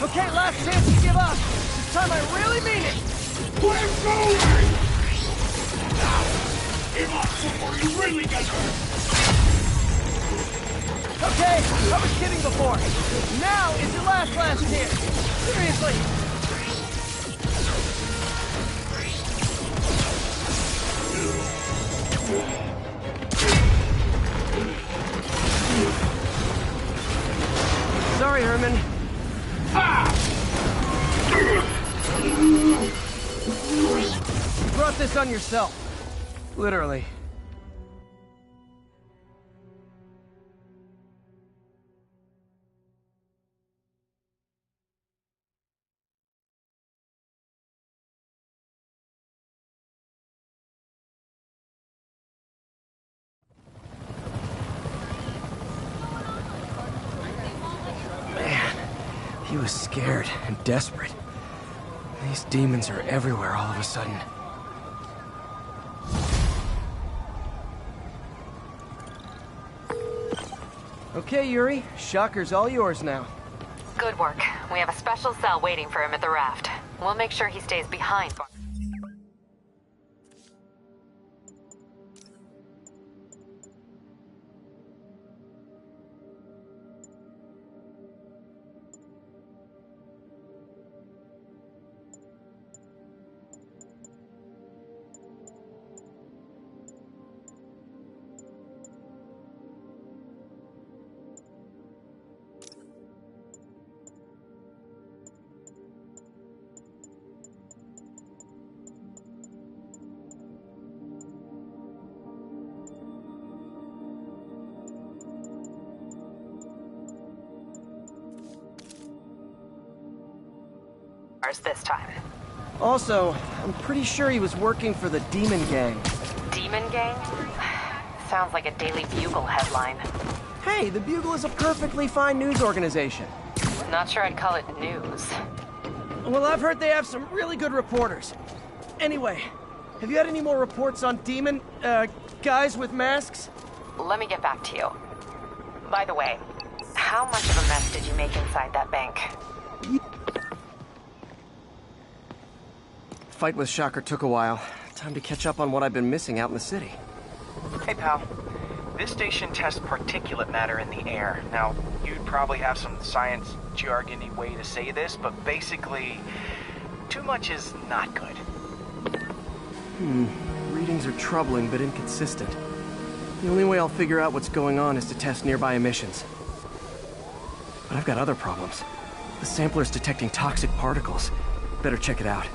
Okay, last chance to give up. This time I really mean it. We're going! Give up before you really get hurt! Okay, I was kidding before. Now is your last chance. Seriously. Sorry, Herman. You brought this on yourself. Literally. Man, he was scared and desperate. These demons are everywhere all of a sudden. Okay, Yuri. Shocker's all yours now. Good work. We have a special cell waiting for him at the raft. We'll make sure he stays behind. This time. Also, I'm pretty sure he was working for the Demon Gang. Demon Gang? Sounds like a Daily Bugle headline. Hey, the Bugle is a perfectly fine news organization. Not sure I'd call it news. Well, I've heard they have some really good reporters. Anyway, have you had any more reports on demon, guys with masks? Let me get back to you. By the way, how much of a mess did you make inside that bank? Fight with Shocker took a while. Time to catch up on what I've been missing out in the city. Hey, pal. This station tests particulate matter in the air. Now, you'd probably have some science jargony way to say this, but basically, too much is not good. Readings are troubling but inconsistent. The only way I'll figure out what's going on is to test nearby emissions. But I've got other problems. The sampler's detecting toxic particles. Better check it out.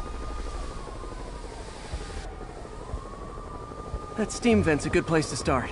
That steam vent's a good place to start.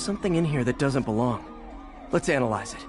something in here that doesn't belong. Let's analyze it.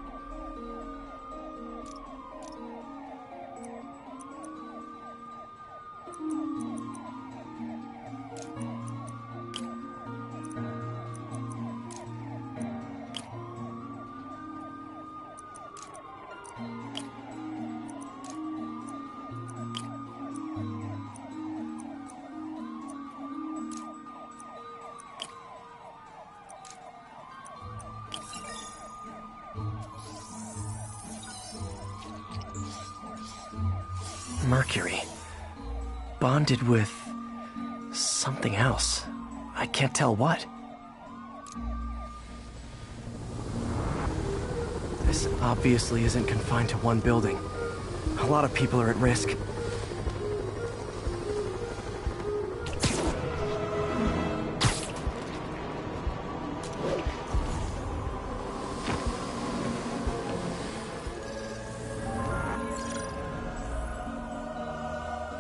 Mercury. Bonded with something else. I can't tell what. This obviously isn't confined to one building. A lot of people are at risk.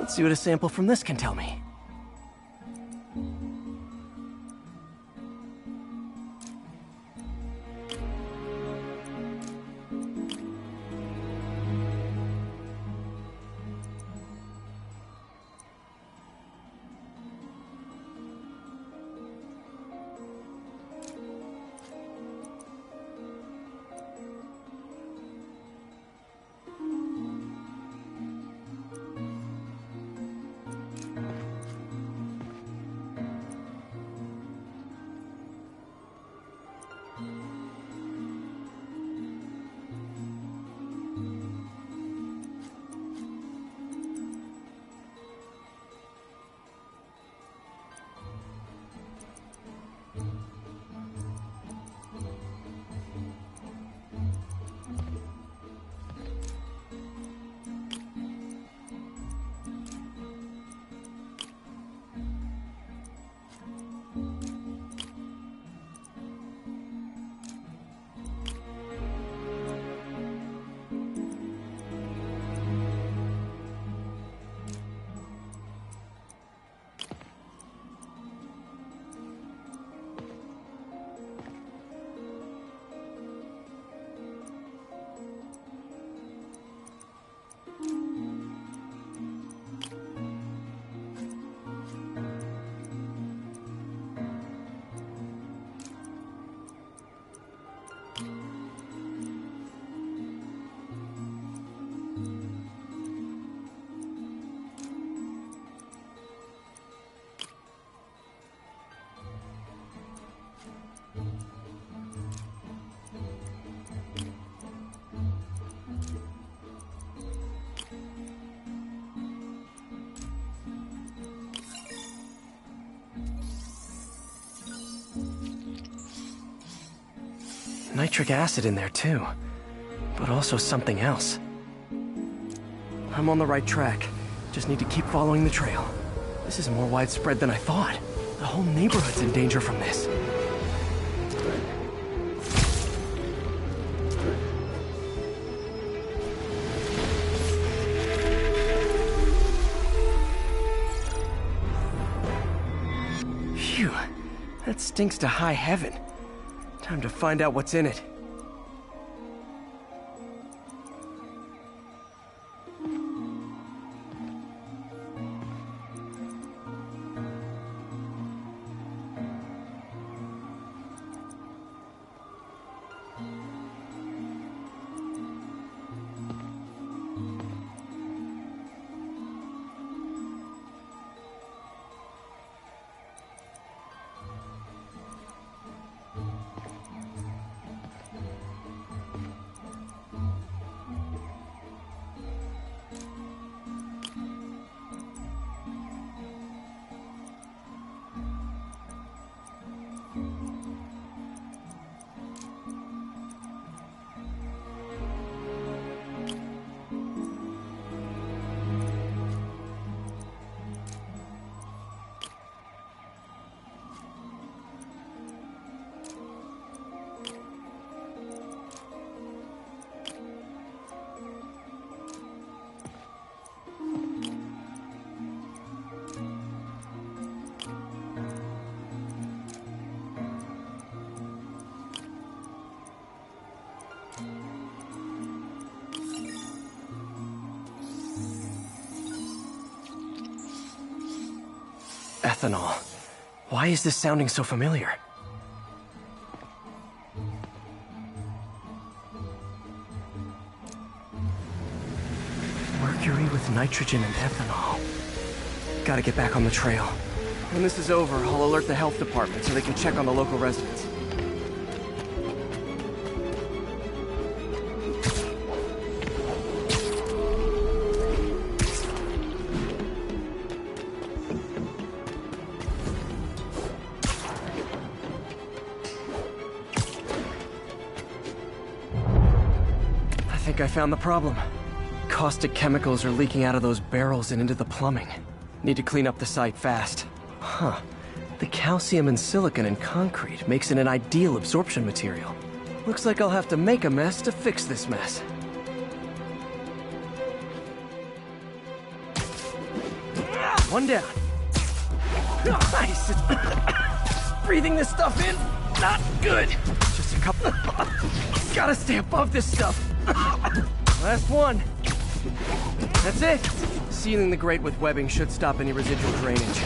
Let's see what a sample from this can tell me. Nitric acid in there too, but also something else. I'm on the right track. Just need to keep following the trail. This is more widespread than I thought. The whole neighborhood's in danger from this. Phew, that stinks to high heaven. Time to find out what's in it. ethanol. Why is this sounding so familiar? Mercury with nitrogen and ethanol. Gotta get back on the trail. When this is over, I'll alert the health department so they can check on the local residents. I think I found the problem. Caustic chemicals are leaking out of those barrels and into the plumbing. Need to clean up the site fast. Huh. The calcium and silicon in concrete makes it an ideal absorption material. Looks like I'll have to make a mess to fix this mess. One down. Nice. Breathing this stuff in, not good. Just a couple. Gotta stay above this stuff. Last one. That's it. Sealing the grate with webbing should stop any residual drainage.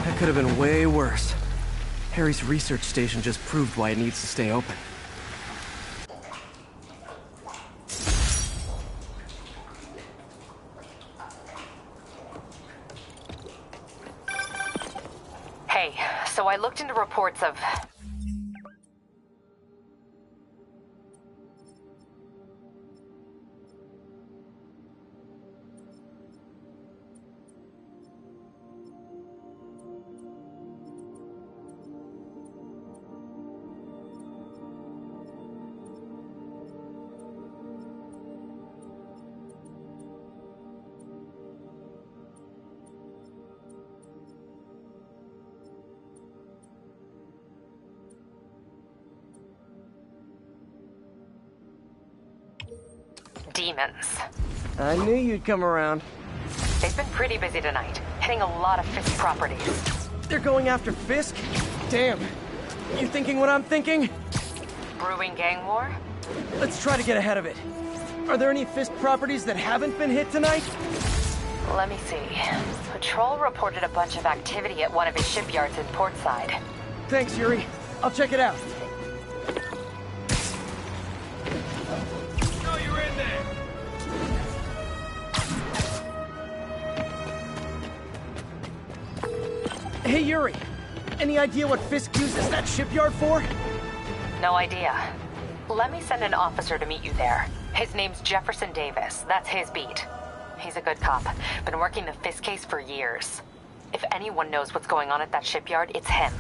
That could have been way worse. Harry's research station just proved why it needs to stay open. Hey, so I looked into reports of... demons. I knew you'd come around. They've been pretty busy tonight, hitting a lot of Fisk properties. They're going after Fisk? Damn. You thinking what I'm thinking? Brewing gang war? Let's try to get ahead of it. Are there any Fisk properties that haven't been hit tonight? Let me see. Patrol reported a bunch of activity at one of his shipyards in Portside. Thanks, Yuri. I'll check it out. No, you're in there! Hey, Yuri. Any idea what Fisk uses that shipyard for? No idea. Let me send an officer to meet you there. His name's Jefferson Davis. That's his beat. He's a good cop. Been working the Fisk case for years. If anyone knows what's going on at that shipyard, it's him.